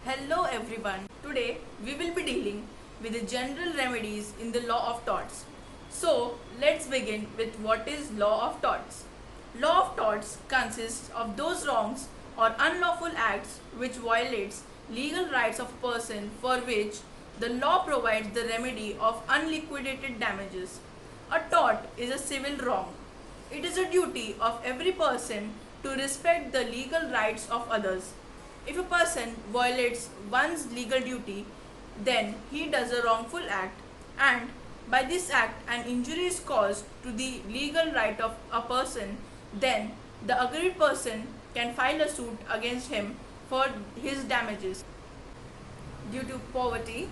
Hello everyone. Today we will be dealing with the general remedies in the law of torts. So let's begin with what is law of torts. Law of torts consists of those wrongs or unlawful acts which violates legal rights of a person for which the law provides the remedy of unliquidated damages. A tort is a civil wrong. It is a duty of every person to respect the legal rights of others. If a person violates one's legal duty, then he does a wrongful act, and by this act an injury is caused to the legal right of a person, then the aggrieved person can file a suit against him for his damages. Due to poverty,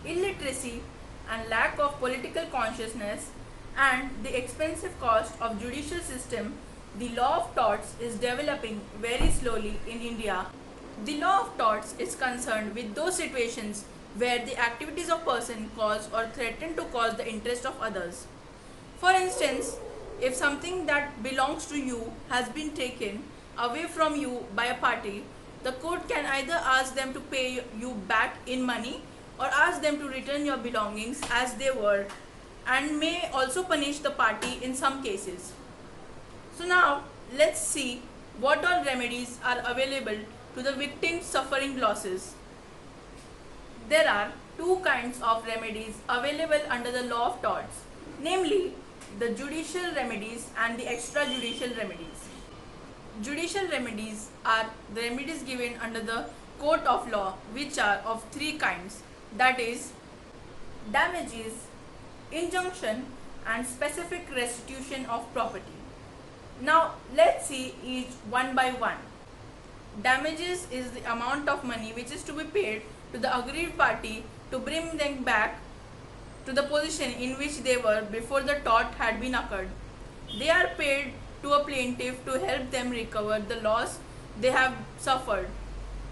illiteracy, and lack of political consciousness, and the expensive cost of judicial system, the law of torts is developing very slowly in India. The law of torts is concerned with those situations where the activities of person cause or threaten to cause the interest of others. For instance, if something that belongs to you has been taken away from you by a party, the court can either ask them to pay you back in money or ask them to return your belongings as they were, and may also punish the party in some cases. So now let's see what all remedies are available to the victims suffering losses. There are two kinds of remedies available under the law of torts, namely the judicial remedies and the extrajudicial remedies. Judicial remedies are the remedies given under the court of law, which are of three kinds, that is, damages, injunction, and specific restitution of property. Now let's see each one by one. Damages is the amount of money which is to be paid to the aggrieved party to bring them back to the position in which they were before the tort had been occurred. They are paid to a plaintiff to help them recover the loss they have suffered.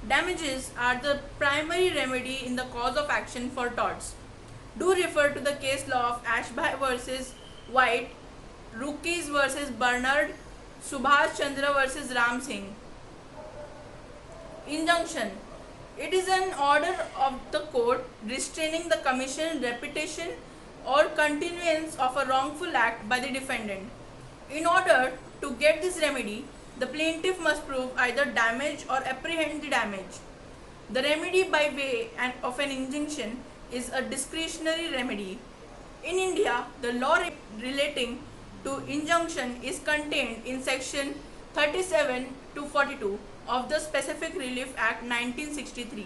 Damages are the primary remedy in the cause of action for torts. Do refer to the case law of Ashby versus White, Rookies versus Bernard, Subhash Chandra versus Ram Singh. Injunction. It is an order of the court restraining the commission, repetition, or continuance of a wrongful act by the defendant. In order to get this remedy, the plaintiff must prove either damage or apprehend the damage. The remedy by way of an injunction is a discretionary remedy. In India, the law relating to injunction is contained in section 37 to 42 of the Specific Relief Act 1963.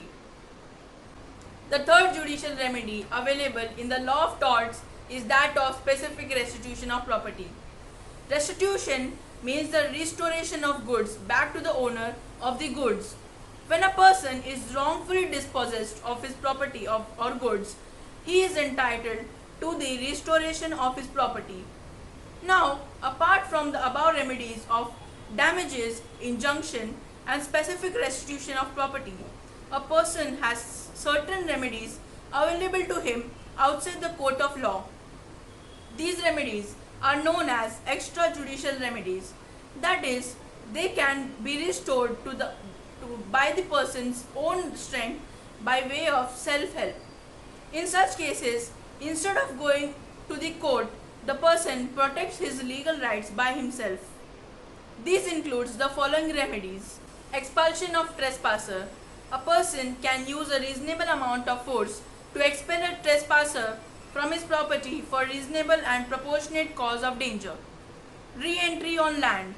The third judicial remedy available in the law of torts is that of specific restitution of property. Restitution means the restoration of goods back to the owner of the goods. When a person is wrongfully dispossessed of his property or goods, he is entitled to the restoration of his property. Now, apart from the above remedies of damages, injunction, and specific restitution of property, a person has certain remedies available to him outside the court of law. These remedies are known as extrajudicial remedies. That is, they can be restored by the person's own strength by way of self-help. In such cases, instead of going to the court, the person protects his legal rights by himself. This includes the following remedies. Expulsion of trespasser. A person can use a reasonable amount of force to expel a trespasser from his property for reasonable and proportionate cause of danger. Re-entry on land.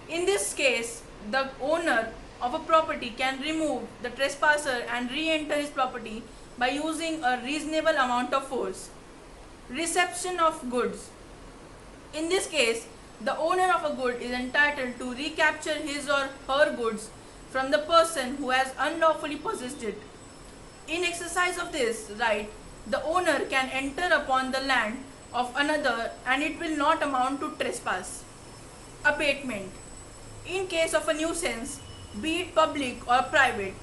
In this case, the owner of a property can remove the trespasser and re-enter his property by using a reasonable amount of force. Reception of goods. In this case, the owner of a good is entitled to recapture his or her goods from the person who has unlawfully possessed it. In exercise of this right, the owner can enter upon the land of another and it will not amount to trespass. Abatement. In case of a nuisance, be it public or private,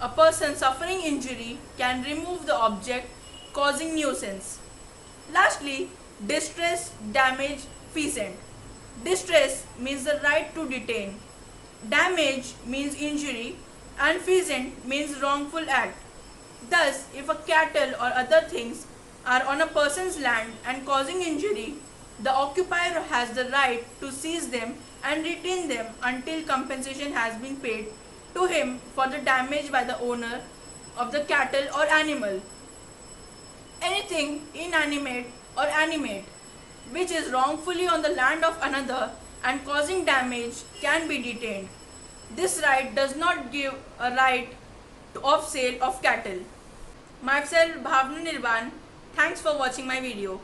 a person suffering injury can remove the object causing nuisance. Lastly, distress, damage, feasant. Distress means the right to detain. Damage means injury. and pheasant means wrongful act. Thus, if a cattle or other things are on a person's land and causing injury, the occupier has the right to seize them and retain them until compensation has been paid to him for the damage by the owner of the cattle or animal. Anything inanimate or animate which is wrongfully on the land of another and causing damage can be detained. This right does not give a right of sale of cattle. Myself Bhavna Nirvan. Thanks for watching my video.